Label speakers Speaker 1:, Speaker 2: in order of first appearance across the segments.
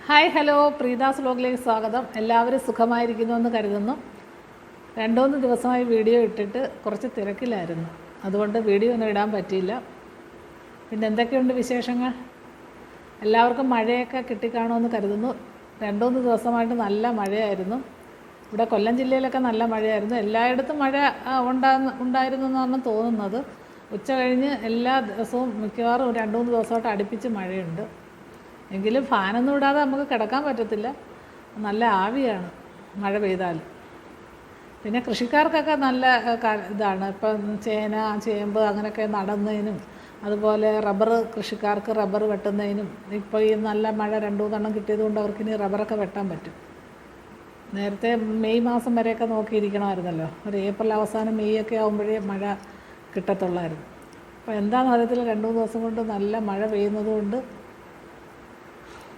Speaker 1: Hi hello, പ്രീതാസ് വ്ലോഗിലേക്ക് സ്വാഗതം. എല്ലാവരും സുഖമായിരിക്കുന്നുവെന്ന് കരുതുന്നു. 2-3 ദിവസമായി വീഡിയോ ഇട്ടിട്ട് കുറച്ച് തിരക്കിലായിരുന്നു, അതുകൊണ്ട് വീഡിയോ ഒന്നും ഇടാൻ പറ്റിയില്ല. പിന്നെ എന്തൊക്കെയുണ്ട് വിശേഷങ്ങൾ? എല്ലാവർക്കും മഴയൊക്കെ കിട്ടിക്കാണുമെന്ന് കരുതുന്നു. 2-3 ദിവസമായിട്ട് നല്ല മഴയായിരുന്നു. ഇവിടെ കൊല്ലം ജില്ലയിലൊക്കെ നല്ല മഴയായിരുന്നു. എല്ലായിടത്തും മഴ ഉണ്ടായിരുന്നു എന്നാണ് തോന്നുന്നത്. ഉച്ച കഴിഞ്ഞ് എല്ലാ ദിവസവും മിക്കവാറും 2-3 ദിവസമായിട്ട് അടുപ്പിച്ച് മഴയുണ്ട്. എങ്കിലും ഫാനൊന്നും ഇടാതെ നമുക്ക് കിടക്കാൻ പറ്റത്തില്ല, നല്ല ആവിയാണ് മഴ പെയ്താൽ. പിന്നെ കൃഷിക്കാർക്കൊക്കെ നല്ല ഇതാണ്. ഇപ്പം ചേന, ചേമ്പ് അങ്ങനെയൊക്കെ നടുന്നതിനും, അതുപോലെ റബ്ബർ കൃഷിക്കാർക്ക് റബ്ബർ വെട്ടുന്നതിനും ഇപ്പോൾ ഈ നല്ല മഴ 2-3 കിട്ടിയതുകൊണ്ട് അവർക്കിനി റബ്ബറൊക്കെ വെട്ടാൻ പറ്റും. നേരത്തെ മെയ് മാസം വരെയൊക്കെ നോക്കിയിരിക്കണമായിരുന്നല്ലോ. ഒരു ഏപ്രിൽ അവസാനം മെയ് ഒക്കെ ആകുമ്പോഴേ മഴ കിട്ടത്തുള്ളായിരുന്നു. അപ്പോൾ എന്താണെന്ന് അറിയത്തില്ല, 2-3 ദിവസം കൊണ്ട് നല്ല മഴ പെയ്യുന്നത് കൊണ്ട്.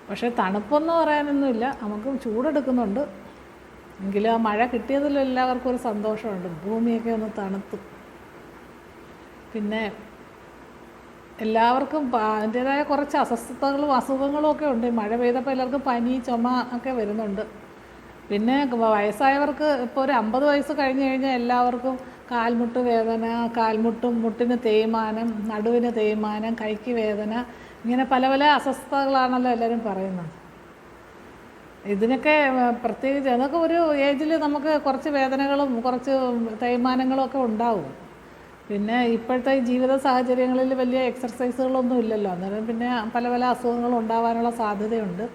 Speaker 1: പക്ഷേ തണുപ്പൊന്നും പറയാനൊന്നുമില്ല, നമുക്ക് ചൂടെടുക്കുന്നുണ്ട്. എങ്കിലും ആ മഴ കിട്ടിയതിൽ എല്ലാവർക്കും ഒരു സന്തോഷമുണ്ട്. ഭൂമിയൊക്കെ ഒന്ന് തണുത്തു. പിന്നെ എല്ലാവർക്കും അതിൻ്റേതായ കുറച്ച് അസ്വസ്ഥതകളും അസുഖങ്ങളും ഒക്കെ ഉണ്ട്. മഴ പെയ്തപ്പോൾ എല്ലാവർക്കും പനി, ചുമ ഒക്കെ വരുന്നുണ്ട്. പിന്നെ വയസ്സായവർക്ക് ഇപ്പോൾ ഒരു 50 വയസ്സ് കഴിഞ്ഞ് കഴിഞ്ഞാൽ എല്ലാവർക്കും കാൽമുട്ട് വേദന, മുട്ടിന് തേയ്മാനം, നടുവിന് തേയ്മാനം, കൈക്ക് വേദന, ഇങ്ങനെ പല പല അസ്വസ്ഥതകളാണല്ലോ എല്ലാവരും പറയുന്നത്. ഇതിനൊക്കെ പ്രത്യേകിച്ച് അതൊക്കെ ഒരു ഏജിൽ നമുക്ക് കുറച്ച് വേദനകളും കുറച്ച് തേയ്മാനങ്ങളും ഒക്കെ ഉണ്ടാവും. പിന്നെ ഇപ്പോഴത്തെ ജീവിത സാഹചര്യങ്ങളിൽ വലിയ എക്സർസൈസുകളൊന്നും ഇല്ലല്ലോ, അന്നേരം പിന്നെ പല പല അസുഖങ്ങളും ഉണ്ടാവാനുള്ള സാധ്യതയുണ്ട്.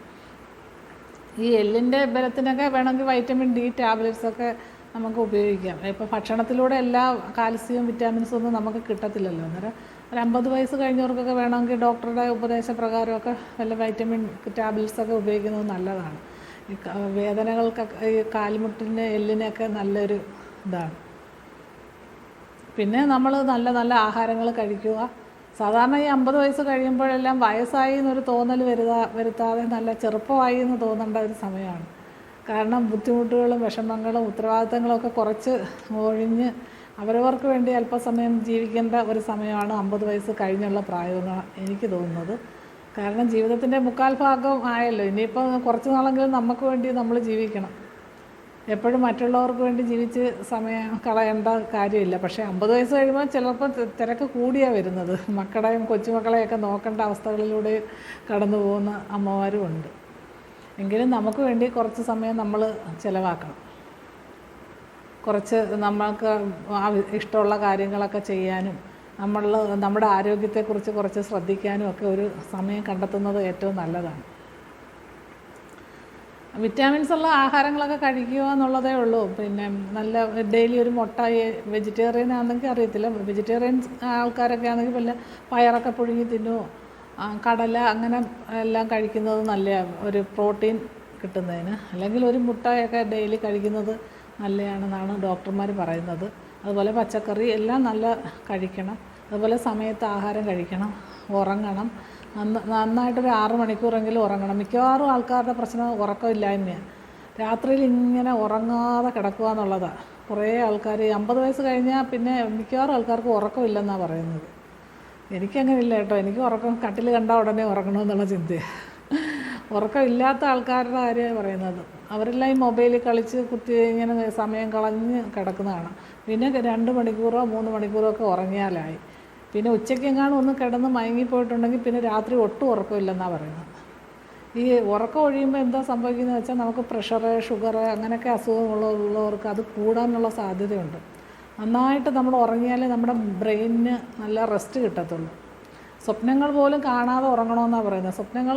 Speaker 1: ഈ എല്ലിൻ്റെ ബലത്തിനൊക്കെ വേണമെങ്കിൽ വൈറ്റമിൻ ഡി ടാബ്ലറ്റ്സൊക്കെ നമുക്ക് ഉപയോഗിക്കാം. ഇപ്പോൾ ഭക്ഷണത്തിലൂടെ എല്ലാ കാൽസ്യം, വിറ്റാമിൻസും ഒന്നും നമുക്ക് കിട്ടത്തില്ലല്ലോ. അന്നേരം ഒരു 50 വയസ്സ് കഴിഞ്ഞവർക്കൊക്കെ വേണമെങ്കിൽ ഡോക്ടറുടെ ഉപദേശപ്രകാരമൊക്കെ വല്ല വൈറ്റമിൻ ടാബ്ലറ്റ്സൊക്കെ ഉപയോഗിക്കുന്നത് നല്ലതാണ്. ഈ വേദനകൾക്കൊക്കെ, ഈ കാൽമുട്ടിന് എല്ലിനൊക്കെ നല്ലൊരു ഇതാണ്. പിന്നെ നമ്മൾ നല്ല നല്ല ആഹാരങ്ങൾ കഴിക്കുക. സാധാരണ ഈ 50 വയസ്സ് കഴിയുമ്പോഴെല്ലാം വയസ്സായി എന്നൊരു തോന്നൽ വരുത്താതെ നല്ല ചെറുപ്പമായി എന്ന് തോന്നേണ്ട ഒരു സമയമാണ്. കാരണം ബുദ്ധിമുട്ടുകളും വിഷമങ്ങളും ഉത്തരവാദിത്തങ്ങളും ഒക്കെ കുറച്ച് ഒഴിഞ്ഞ് അവരവർക്ക് വേണ്ടി അല്പസമയം ജീവിക്കേണ്ട ഒരു സമയമാണ് 50 വയസ്സ് കഴിഞ്ഞുള്ള പ്രായമെന്നാണ് എനിക്ക് തോന്നുന്നത്. കാരണം ജീവിതത്തിൻ്റെ 3/4 ഭാഗം ആയല്ലോ. ഇനിയിപ്പോൾ കുറച്ച് നാളെങ്കിലും നമുക്ക് വേണ്ടി നമ്മൾ ജീവിക്കണം. എപ്പോഴും മറ്റുള്ളവർക്ക് വേണ്ടി ജീവിച്ച് സമയം കളയേണ്ട കാര്യമില്ല. പക്ഷേ 50 വയസ്സ് കഴിയുമ്പോൾ ചിലപ്പോൾ തിരക്ക് കൂടിയാണ് വരുന്നത്. മക്കളെയും കൊച്ചുമക്കളെയൊക്കെ നോക്കേണ്ട അവസ്ഥകളിലൂടെ കടന്നു പോകുന്ന അമ്മമാരും ഉണ്ട്. എങ്കിലും നമുക്ക് വേണ്ടി കുറച്ച് സമയം നമ്മൾ ചിലവാക്കണം. കുറച്ച് നമ്മൾക്ക് ഇഷ്ടമുള്ള കാര്യങ്ങളൊക്കെ ചെയ്യാനും നമ്മുടെ ആരോഗ്യത്തെക്കുറിച്ച് കുറച്ച് ശ്രദ്ധിക്കാനും ഒക്കെ ഒരു സമയം കണ്ടെത്തുന്നത് ഏറ്റവും നല്ലതാണ്. വിറ്റാമിൻസ് ഉള്ള ആഹാരങ്ങളൊക്കെ കഴിക്കുക എന്നുള്ളതേ ഉള്ളൂ. പിന്നെ നല്ല ഡെയിലി ഒരു മുട്ട, വെജിറ്റേറിയൻ ആണെങ്കിൽ അറിയത്തില്ല, വെജിറ്റേറിയൻ ആൾക്കാരൊക്കെ ആണെങ്കിൽ വല്ല പയറൊക്കെ പുഴുങ്ങി തിന്നുമോ, കടല അങ്ങനെ എല്ലാം കഴിക്കുന്നത് നല്ലതാണ് ഒരു പ്രോട്ടീൻ കിട്ടുന്നതിന്. അല്ലെങ്കിൽ ഒരു മുട്ടയൊക്കെ ഡെയിലി കഴിക്കുന്നത് നല്ലതാണെന്നാണ് ഡോക്ടർമാർ പറയുന്നത്. അതുപോലെ പച്ചക്കറി എല്ലാം നല്ല കഴിക്കണം. അതുപോലെ സമയത്ത് ആഹാരം കഴിക്കണം, ഉറങ്ങണം. നന്നായിട്ടൊരു 6 മണിക്കൂറെങ്കിലും ഉറങ്ങണം. മിക്കവാറും ആൾക്കാരുടെ പ്രശ്നം ഉറക്കമില്ലായ്മയാണ്. രാത്രിയിൽ ഇങ്ങനെ ഉറങ്ങാതെ കിടക്കുക എന്നുള്ളതാണ്. കുറേ ആൾക്കാർ 50 വയസ്സ് കഴിഞ്ഞാൽ പിന്നെ മിക്കവാറും ആൾക്കാർക്ക് ഉറക്കമില്ലെന്നാണ് പറയുന്നത്. എനിക്കങ്ങനെ ഇല്ല കേട്ടോ. എനിക്ക് ഉറക്കം കട്ടിൽ കണ്ടാൽ ഉടനെ ഉറങ്ങണമെന്നുള്ള ചിന്തയാണ്. ഉറക്കമില്ലാത്ത ആൾക്കാരുടെ കാര്യമാണ് പറയുന്നത്. അവരെല്ലാം ഈ മൊബൈലിൽ കളിച്ച് കുത്തി ഇങ്ങനെ സമയം കളഞ്ഞ് കിടക്കുന്നതാണ്. പിന്നെ 2 മണിക്കൂറോ 3 മണിക്കൂറോ ഒക്കെ ഉറങ്ങിയാലായി. പിന്നെ ഉച്ചയ്ക്കെങ്ങാനും ഒന്ന് കിടന്ന് മയങ്ങിപ്പോയിട്ടുണ്ടെങ്കിൽ പിന്നെ രാത്രി ഒട്ടും ഉറക്കമില്ലെന്നാണ് പറയുന്നത്. ഈ ഉറക്കം ഒഴിയുമ്പോൾ എന്താ സംഭവിക്കുന്നത് വെച്ചാൽ നമുക്ക് പ്രഷർ, ഷുഗർ അങ്ങനെയൊക്കെ അസുഖങ്ങളുള്ളവർക്ക് അത് കൂടാനുള്ള സാധ്യതയുണ്ട്. നന്നായിട്ട് നമ്മൾ ഉറങ്ങിയാലേ നമ്മുടെ ബ്രെയിനിന് നല്ല റെസ്റ്റ് കിട്ടത്തുള്ളൂ. സ്വപ്നങ്ങൾ പോലും കാണാതെ ഉറങ്ങണമെന്നാണ് പറയുന്നത്. സ്വപ്നങ്ങൾ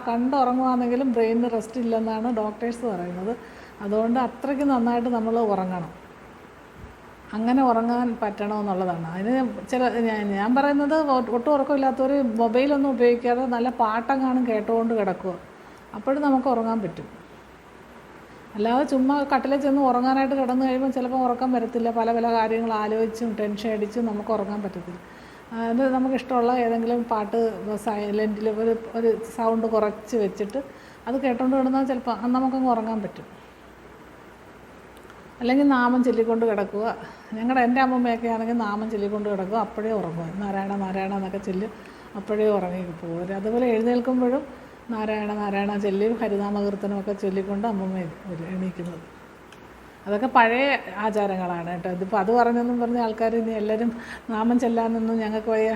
Speaker 1: കണ്ടുറങ്ങുകയാണെങ്കിലും ബ്രെയിനിന് റെസ്റ്റ് ഇല്ലെന്നാണ് ഡോക്ടേഴ്സ് പറയുന്നത്. അതുകൊണ്ട് അത്രയ്ക്ക് നന്നായിട്ട് നമ്മൾ ഉറങ്ങണം. അങ്ങനെ ഉറങ്ങാൻ പറ്റണമെന്നുള്ളതാണ്. അതിന് ഞാൻ പറയുന്നത് ഒട്ടും ഉറക്കമില്ലാത്തവർ മൊബൈലൊന്നും ഉപയോഗിക്കാതെ നല്ല പാട്ടെങ്ങാനും കേട്ടുകൊണ്ട് കിടക്കുക, അപ്പോഴും നമുക്ക് ഉറങ്ങാൻ പറ്റും. അല്ലാതെ ചുമ്മാ കട്ടിലിൽ ചെന്ന് ഉറങ്ങാനായിട്ട് കിടന്നു കഴിയുമ്പോൾ ചിലപ്പോൾ ഉറക്കം വരത്തില്ല. പല പല കാര്യങ്ങൾ ആലോചിച്ചും ടെൻഷൻ അടിച്ചും നമുക്ക് ഉറങ്ങാൻ പറ്റത്തില്ല. അത് നമുക്കിഷ്ടമുള്ള ഏതെങ്കിലും പാട്ട് സൈലൻറ്റിൽ ഒരു സൗണ്ട് കുറച്ച് വെച്ചിട്ട് അത് കേട്ടുകൊണ്ട് കിടന്നാൽ ചിലപ്പോൾ നമുക്കങ്ങ് ഉറങ്ങാൻ പറ്റും. അല്ലെങ്കിൽ നാമം ചൊല്ലിക്കൊണ്ട് കിടക്കുക. എൻ്റെ അമ്മമ്മയൊക്കെ ആണെങ്കിൽ നാമം ചൊല്ലിക്കൊണ്ട് കിടക്കുക, അപ്പോഴേ ഉറങ്ങുക. നാരായണ നാരായണ എന്നൊക്കെ ചൊല്ലും, അപ്പോഴേ ഉറങ്ങി പോകും. അതുപോലെ എഴുന്നേൽക്കുമ്പോഴും നാരായണ നാരായണ ചൊല്ലി ഹരിനാമകീർത്തനമൊക്കെ ചൊല്ലിക്കൊണ്ട് അമ്മമ്മ എണീക്കുന്നത്. അതൊക്കെ പഴയ ആചാരങ്ങളാണ് കേട്ടോ. ഇതിപ്പോൾ അത് പറഞ്ഞെന്നും പറഞ്ഞ ആൾക്കാർ ഇനി എല്ലാവരും നാമം ചെല്ലാനൊന്നും ഞങ്ങൾക്ക് വയ്യ.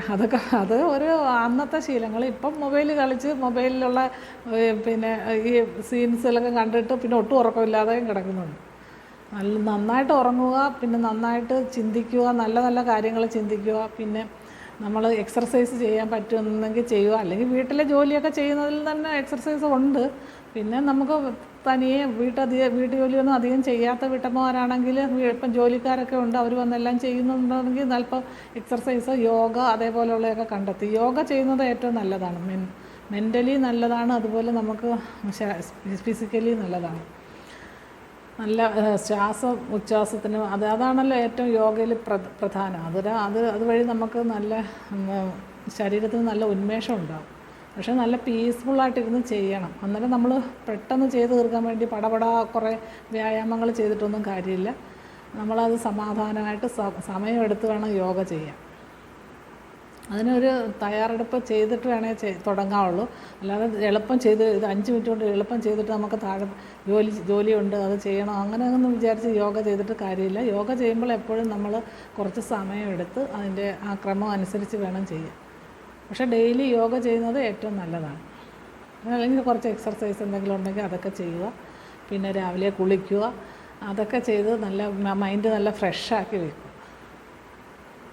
Speaker 1: അത് ഒരു അന്നത്തെ ശീലങ്ങൾ. ഇപ്പം മൊബൈൽ കളിച്ച് മൊബൈലിലുള്ള പിന്നെ ഈ സീൻസിലൊക്കെ കണ്ടിട്ട് പിന്നെ ഒട്ടും ഉറക്കമില്ലാതെയും കിടക്കുന്നുണ്ട്. നന്നായിട്ട് ഉറങ്ങുക, പിന്നെ നന്നായിട്ട് ചിന്തിക്കുക, നല്ല നല്ല കാര്യങ്ങൾ ചിന്തിക്കുക. പിന്നെ നമ്മൾ എക്സർസൈസ് ചെയ്യാൻ പറ്റുമെന്നെങ്കിൽ ചെയ്യുക. അല്ലെങ്കിൽ വീട്ടിലെ ജോലിയൊക്കെ ചെയ്യുന്നതിൽ തന്നെ എക്സർസൈസ് ഉണ്ട്. പിന്നെ നമുക്ക് തനിയെ വീട്ടു ജോലിയൊന്നും അധികം ചെയ്യാത്ത വീട്ടമ്മമാരാണെങ്കിൽ ഇപ്പം ജോലിക്കാരൊക്കെ ഉണ്ട്, അവർ വന്നെല്ലാം ചെയ്യുന്നുണ്ടെങ്കിൽ അല്പം എക്സർസൈസ്, യോഗ അതേപോലെയുള്ളതൊക്കെ കണ്ടെത്തി യോഗ ചെയ്യുന്നത് ഏറ്റവും നല്ലതാണ്. മെൻ്റലി നല്ലതാണ്, അതുപോലെ നമുക്ക് ഫിസിക്കലി നല്ലതാണ്. നല്ല ഉച്ഛ്വാസത്തിന് അതാണല്ലോ ഏറ്റവും യോഗയിൽ പ്രധാനം. അതുവഴി നമുക്ക് നല്ല ശരീരത്തിന് നല്ല ഉന്മേഷം ഉണ്ടാകും. പക്ഷേ നല്ല പീസ്ഫുള്ളായിട്ടിരുന്ന് ചെയ്യണം. അന്നേരം നമ്മൾ പെട്ടെന്ന് ചെയ്ത് തീർക്കാൻ വേണ്ടി പടപടാ കുറേ വ്യായാമങ്ങൾ ചെയ്തിട്ടൊന്നും കാര്യമില്ല. നമ്മളത് സമാധാനമായിട്ട് സമയമെടുത്ത് വേണം യോഗ ചെയ്യാൻ. അതിനൊരു തയ്യാറെടുപ്പ് ചെയ്തിട്ട് വേണേ തുടങ്ങാവുള്ളൂ. അല്ലാതെ എളുപ്പം ചെയ്ത് ഇത് 5 മിനിറ്റ് കൊണ്ട് എളുപ്പം ചെയ്തിട്ട് നമുക്ക് താഴെ ജോലിയുണ്ട് അത് ചെയ്യണം അങ്ങനെയൊന്നും വിചാരിച്ച് യോഗ ചെയ്തിട്ട് കാര്യമില്ല. യോഗ ചെയ്യുമ്പോൾ എപ്പോഴും നമ്മൾ കുറച്ച് സമയമെടുത്ത് അതിൻ്റെ ആ ക്രമം അനുസരിച്ച് വേണം ചെയ്യാൻ. പക്ഷേ ഡെയിലി യോഗ ചെയ്യുന്നത് ഏറ്റവും നല്ലതാണ്. അല്ലെങ്കിൽ കുറച്ച് എക്സർസൈസ് എന്തെങ്കിലും ഉണ്ടെങ്കിൽ അതൊക്കെ ചെയ്യുക. പിന്നെ രാവിലെ കുളിക്കുക. അതൊക്കെ ചെയ്ത് നല്ല മൈൻഡ് നല്ല ഫ്രഷാക്കി വയ്ക്കുക.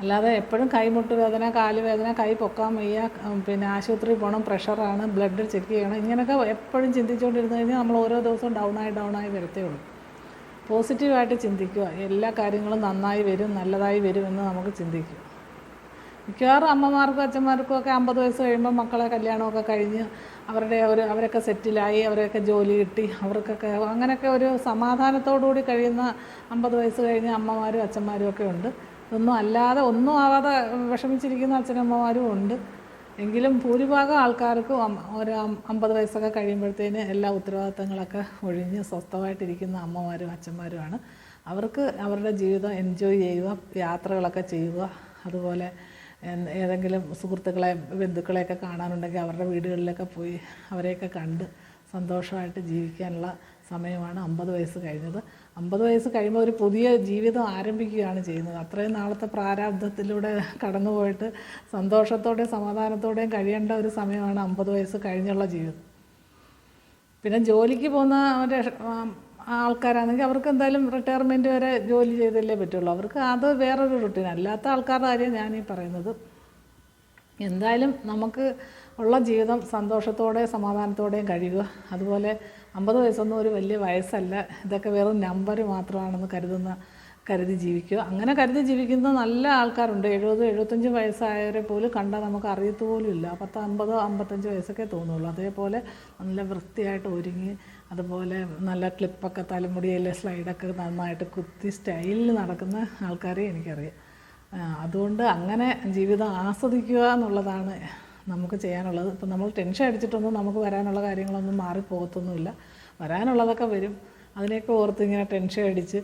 Speaker 1: അല്ലാതെ എപ്പോഴും കൈമുട്ട് വേദന, കാല് വേദന, കൈ പൊക്കാൻ വയ്യ, പിന്നെ ആശുപത്രിയിൽ പോകണം, പ്രഷറാണ്, ബ്ലഡ് ചെക്ക് ചെയ്യണം, ഇങ്ങനെയൊക്കെ എപ്പോഴും ചിന്തിച്ചുകൊണ്ടിരുന്ന് കഴിഞ്ഞാൽ നമ്മൾ ഓരോ ദിവസവും ഡൗണായി വരത്തേ ഉള്ളൂ. പോസിറ്റീവായിട്ട് ചിന്തിക്കുക. എല്ലാ കാര്യങ്ങളും നന്നായി വരും, നല്ലതായി വരുമെന്ന് നമുക്ക് ചിന്തിക്കുക. മിക്കവാറും അമ്മമാർക്കും അച്ഛന്മാർക്കും ഒക്കെ 50 വയസ്സ് കഴിയുമ്പോൾ മക്കളെ കല്യാണമൊക്കെ കഴിഞ്ഞ് അവരൊക്കെ സെറ്റിലായി, അവരൊക്കെ ജോലി കിട്ടി, അവർക്കൊക്കെ അങ്ങനെയൊക്കെ ഒരു സമാധാനത്തോടുകൂടി കഴിയുന്ന 50 വയസ്സ് കഴിഞ്ഞ അമ്മമാരും അച്ഛന്മാരും ഒക്കെ ഉണ്ട്. ഇതൊന്നും അല്ലാതെ ഒന്നും ആവാതെ വിഷമിച്ചിരിക്കുന്ന അച്ഛനമ്മമാരും ഉണ്ട്. എങ്കിലും ഭൂരിഭാഗം ആൾക്കാർക്കും ഒരു 50 വയസ്സൊക്കെ കഴിയുമ്പോഴത്തേന് എല്ലാ ഉത്തരവാദിത്തങ്ങളൊക്കെ ഒഴിഞ്ഞ് സ്വസ്ഥമായിട്ടിരിക്കുന്ന അമ്മമാരും അച്ഛന്മാരുമാണ്. അവർക്ക് അവരുടെ ജീവിതം എൻജോയ് ചെയ്യുക, യാത്രകളൊക്കെ ചെയ്യുക, അതുപോലെ ഏതെങ്കിലും സുഹൃത്തുക്കളെ ബന്ധുക്കളെയൊക്കെ കാണാനുണ്ടെങ്കിൽ അവരുടെ വീടുകളിലൊക്കെ പോയി അവരെയൊക്കെ കണ്ട് സന്തോഷമായിട്ട് ജീവിക്കാനുള്ള സമയമാണ് 50 വയസ്സ് കഴിഞ്ഞത്. 50 വയസ്സ് കഴിയുമ്പോൾ ഒരു പുതിയ ജീവിതം ആരംഭിക്കുകയാണ് ചെയ്യുന്നത്. അത്രയും നാളത്തെ പ്രാരാബ്ധത്തിലൂടെ കടന്നു പോയിട്ട് സന്തോഷത്തോടെയും സമാധാനത്തോടെയും കഴിയേണ്ട ഒരു സമയമാണ് 50 വയസ്സ് കഴിഞ്ഞുള്ള ജീവിതം. പിന്നെ ജോലിക്ക് പോകുന്ന ആൾക്കാരാണെങ്കിൽ അവർക്ക് എന്തായാലും റിട്ടയർമെൻറ്റ് വരെ ജോലി ചെയ്തല്ലേ പറ്റുള്ളൂ. അവർക്ക് അത് വേറൊരു റുട്ടീൻ. അല്ലാത്ത ആൾക്കാരുടെ കാര്യം ഞാനീ പറയുന്നത്. എന്തായാലും നമുക്ക് ഉള്ള ജീവിതം സന്തോഷത്തോടെയും സമാധാനത്തോടെയും കഴിയുക. അതുപോലെ 50 വയസ്സൊന്നും ഒരു വലിയ വയസ്സല്ല, ഇതൊക്കെ വെറും നമ്പർ മാത്രമാണെന്ന് കരുതി ജീവിക്കുക. അങ്ങനെ കരുതി ജീവിക്കുന്ന നല്ല ആൾക്കാരുണ്ട്. 70-75 വയസ്സായവരെ പോലും കണ്ടാൽ നമുക്ക് അറിയത്തുപോലും ഇല്ല. 50-55 വയസ്സൊക്കെ തോന്നുള്ളൂ. അതേപോലെ നല്ല വൃത്തിയായിട്ട് ഒരുങ്ങി, അതുപോലെ നല്ല ക്ലിപ്പൊക്കെ തലമുടിയിലെ സ്ലൈഡൊക്കെ നന്നായിട്ട് കുത്തി സ്റ്റൈലിൽ നടക്കുന്ന ആൾക്കാരെ എനിക്കറിയാം. അതുകൊണ്ട് അങ്ങനെ ജീവിതം ആസ്വദിക്കുക എന്നുള്ളതാണ് നമുക്ക് ചെയ്യാനുള്ളത്. ഇപ്പം നമ്മൾ ടെൻഷൻ അടിച്ചിട്ടൊന്നും നമുക്ക് വരാനുള്ള കാര്യങ്ങളൊന്നും മാറിപ്പോകത്തൊന്നുമില്ല. വരാനുള്ളതൊക്കെ വരും. അതിനെയൊക്കെ ഓർത്ത് ഇങ്ങനെ ടെൻഷൻ അടിച്ച്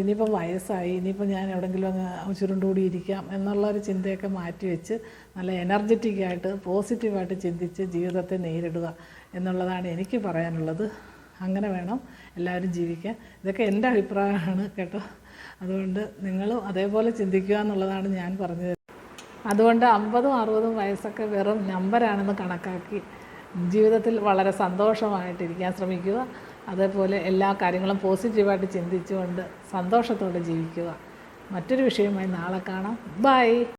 Speaker 1: ഇനിയിപ്പം വയസ്സായി, ഇനിയിപ്പം ഞാൻ എവിടെയെങ്കിലും അങ്ങ് ചുരുണ്ടുകൂടി ഇരിക്കാം എന്നുള്ളൊരു ചിന്തയൊക്കെ മാറ്റി വെച്ച് നല്ല എനർജറ്റിക്കായിട്ട് പോസിറ്റീവായിട്ട് ചിന്തിച്ച് ജീവിതത്തെ നേരിടുക എന്നുള്ളതാണ് എനിക്ക് പറയാനുള്ളത്. അങ്ങനെ വേണം എല്ലാവരും ജീവിക്കാൻ. ഇതൊക്കെ എൻ്റെ അഭിപ്രായമാണ് കേട്ടോ. അതുകൊണ്ട് നിങ്ങളും അതേപോലെ ചിന്തിക്കുക എന്നുള്ളതാണ് ഞാൻ പറഞ്ഞത്. അതുകൊണ്ട് 50-60 വയസ്സൊക്കെ വെറും നമ്പറാണെന്ന് കണക്കാക്കി ജീവിതത്തിൽ വളരെ സന്തോഷമായിട്ടിരിക്കാൻ ശ്രമിക്കുക. അതേപോലെ എല്ലാ കാര്യങ്ങളും പോസിറ്റീവായിട്ട് ചിന്തിച്ചുകൊണ്ട് സന്തോഷത്തോടെ ജീവിക്കുക. മറ്റൊരു വിഷയവുമായി നാളെ കാണാം. ബൈ.